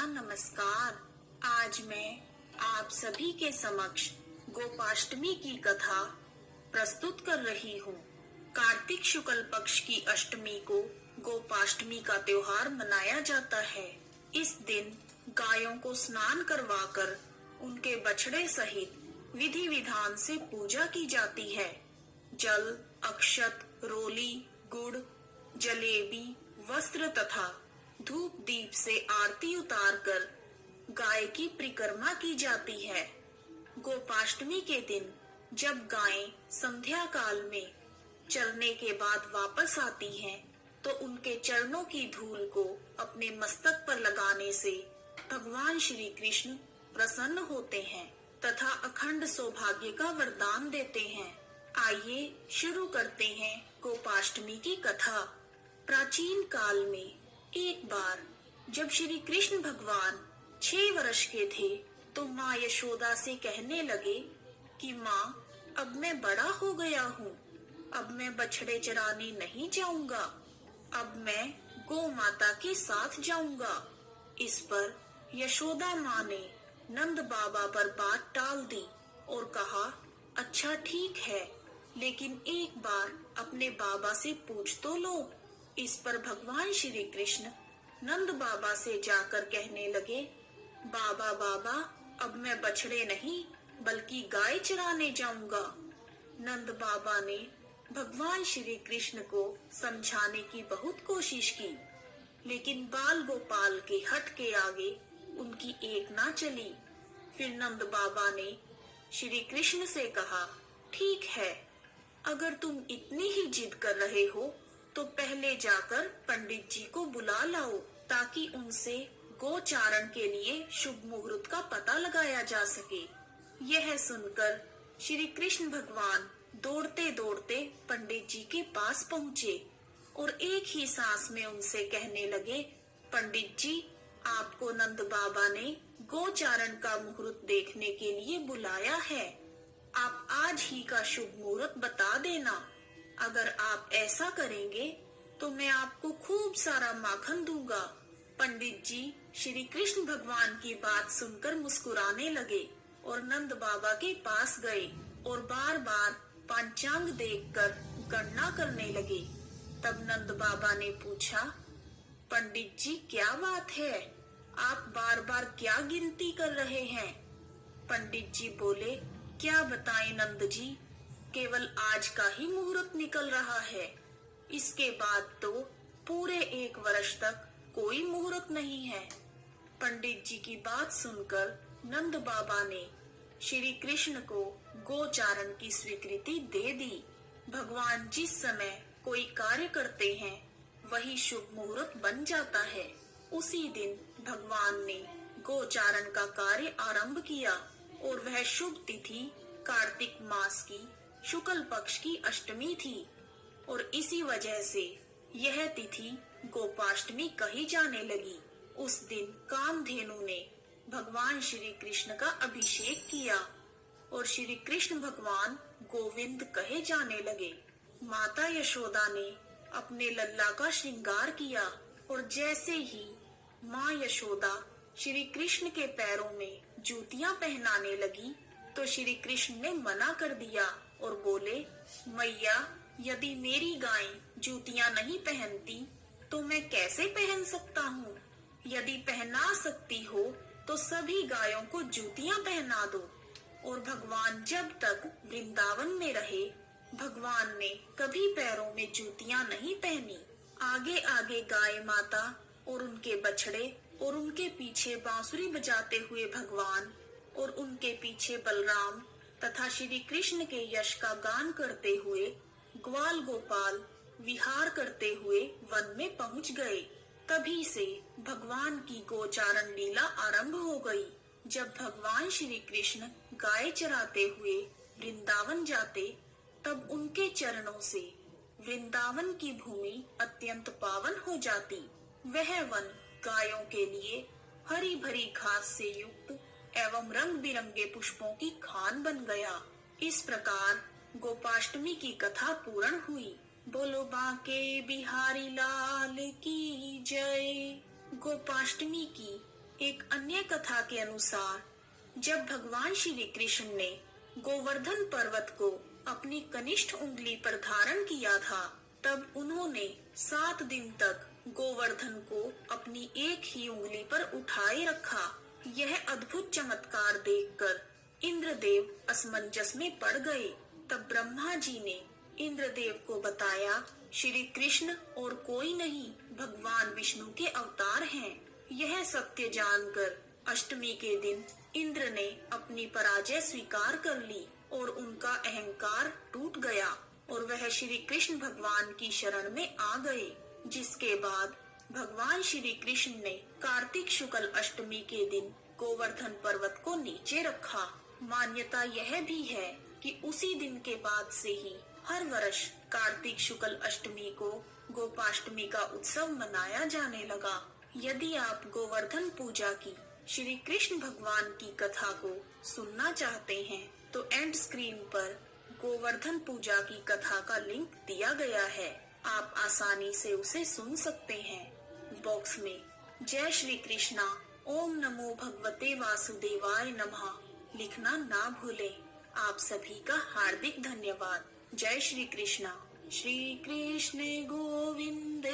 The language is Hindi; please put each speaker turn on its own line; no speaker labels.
नमस्कार। आज मैं आप सभी के समक्ष गोपाष्टमी की कथा प्रस्तुत कर रही हूँ। कार्तिक शुक्ल पक्ष की अष्टमी को गोपाष्टमी का त्योहार मनाया जाता है। इस दिन गायों को स्नान करवाकर उनके बछड़े सहित विधि विधान से पूजा की जाती है। जल, अक्षत, रोली, गुड़, जलेबी, वस्त्र तथा धूप दीप से आरती उतारकर गाय की परिक्रमा की जाती है। गोपाष्टमी के दिन जब गायें संध्या काल में चरने के बाद वापस आती हैं, तो उनके चरणों की धूल को अपने मस्तक पर लगाने से भगवान श्री कृष्ण प्रसन्न होते हैं तथा अखंड सौभाग्य का वरदान देते हैं। आइए शुरू करते हैं गोपाष्टमी की कथा। प्राचीन काल में एक बार जब श्री कृष्ण भगवान 6 वर्ष के थे, तो माँ यशोदा से कहने लगे कि माँ, अब मैं बड़ा हो गया हूँ, अब मैं बछड़े चराने नहीं जाऊंगा, अब मैं गौ माता के साथ जाऊंगा। इस पर यशोदा माँ ने नंद बाबा पर बात टाल दी और कहा, अच्छा ठीक है, लेकिन एक बार अपने बाबा से पूछ तो लो। इस पर भगवान श्री कृष्ण नंद बाबा से जाकर कहने लगे, बाबा बाबा, अब मैं बछड़े नहीं बल्कि गाय चराने जाऊंगा। नंद बाबा ने भगवान श्री कृष्ण को समझाने की बहुत कोशिश की, लेकिन बाल गोपाल के हट के आगे उनकी एक ना चली। फिर नंद बाबा ने श्री कृष्ण से कहा, ठीक है, अगर तुम इतनी ही जिद कर रहे हो तो पहले जाकर पंडित जी को बुला लाओ, ताकि उनसे गोचारण के लिए शुभ मुहूर्त का पता लगाया जा सके। यह सुनकर श्री कृष्ण भगवान दौड़ते दौड़ते पंडित जी के पास पहुँचे और एक ही सांस में उनसे कहने लगे, पंडित जी, आपको नंद बाबा ने गोचारण का मुहूर्त देखने के लिए बुलाया है। आप आज ही का शुभ मुहूर्त बता देना। अगर आप ऐसा करेंगे तो मैं आपको खूब सारा माखन दूंगा। पंडित जी श्री कृष्ण भगवान की बात सुनकर मुस्कुराने लगे और नंद बाबा के पास गए और बार बार पंचांग देखकर गणना करने लगे। तब नंद बाबा ने पूछा, पंडित जी क्या बात है, आप बार बार क्या गिनती कर रहे हैं? पंडित जी बोले, क्या बताएं नंद जी, केवल आज का ही मुहूर्त निकल रहा है, इसके बाद तो पूरे 1 वर्ष तक कोई मुहूर्त नहीं है। पंडित जी की बात सुनकर नंद बाबा ने श्री कृष्ण को गोचारण की स्वीकृति दे दी। भगवान जिस समय कोई कार्य करते हैं वही शुभ मुहूर्त बन जाता है। उसी दिन भगवान ने गोचारण का कार्य आरंभ किया और वह शुभ तिथि कार्तिक मास की शुक्ल पक्ष की अष्टमी थी और इसी वजह से यह तिथि गोपाष्टमी कही जाने लगी। उस दिन कामधेनु ने भगवान श्री कृष्ण का अभिषेक किया और श्री कृष्ण भगवान गोविंद कहे जाने लगे। माता यशोदा ने अपने लल्ला का श्रृंगार किया और जैसे ही माँ यशोदा श्री कृष्ण के पैरों में जूतियां पहनाने लगी, तो श्री कृष्ण ने मना कर दिया और बोले, मैया, यदि मेरी गाय जूतियां नहीं पहनती तो मैं कैसे पहन सकता हूँ? यदि पहना सकती हो तो सभी गायों को जूतियां पहना दो। और भगवान जब तक वृंदावन में रहे, भगवान ने कभी पैरों में जूतियां नहीं पहनी। आगे आगे गाय माता और उनके बछड़े और उनके पीछे बांसुरी बजाते हुए भगवान और उनके पीछे बलराम तथा श्री कृष्ण के यश का गान करते हुए ग्वाल गोपाल विहार करते हुए वन में पहुंच गए। तभी से भगवान की गोचारण लीला आरंभ हो गई। जब भगवान श्री कृष्ण गाय चराते हुए वृंदावन जाते, तब उनके चरणों से वृंदावन की भूमि अत्यंत पावन हो जाती। वह वन गायों के लिए हरी भरी घास से युक्त एवं रंग बिरंगे पुष्पों की खान बन गया। इस प्रकार गोपाष्टमी की कथा पूर्ण हुई। बोलो बांके बिहारी लाल की जय। गोपाष्टमी की एक अन्य कथा के अनुसार जब भगवान श्री कृष्ण ने गोवर्धन पर्वत को अपनी कनिष्ठ उंगली पर धारण किया था, तब उन्होंने 7 दिन तक गोवर्धन को अपनी एक ही उंगली पर उठाए रखा। यह अद्भुत चमत्कार देखकर इंद्रदेव असमंजस में पड़ गए। तब ब्रह्मा जी ने इंद्रदेव को बताया, श्री कृष्ण और कोई नहीं, भगवान विष्णु के अवतार हैं। यह सत्य जानकर अष्टमी के दिन इंद्र ने अपनी पराजय स्वीकार कर ली और उनका अहंकार टूट गया और वह श्री कृष्ण भगवान की शरण में आ गए। जिसके बाद भगवान श्री कृष्ण ने कार्तिक शुक्ल अष्टमी के दिन गोवर्धन पर्वत को नीचे रखा। मान्यता यह भी है कि उसी दिन के बाद से ही हर वर्ष कार्तिक शुक्ल अष्टमी को गोपाष्टमी का उत्सव मनाया जाने लगा। यदि आप गोवर्धन पूजा की श्री कृष्ण भगवान की कथा को सुनना चाहते हैं तो एंड स्क्रीन पर गोवर्धन पूजा की कथा का लिंक दिया गया है, आप आसानी से उसे सुन सकते हैं। बॉक्स में जय श्री कृष्णा, ओम नमो भगवते वासुदेवाय नमः लिखना ना भूलें। आप सभी का हार्दिक धन्यवाद। जय श्री कृष्णा। श्री कृष्ण गोविंद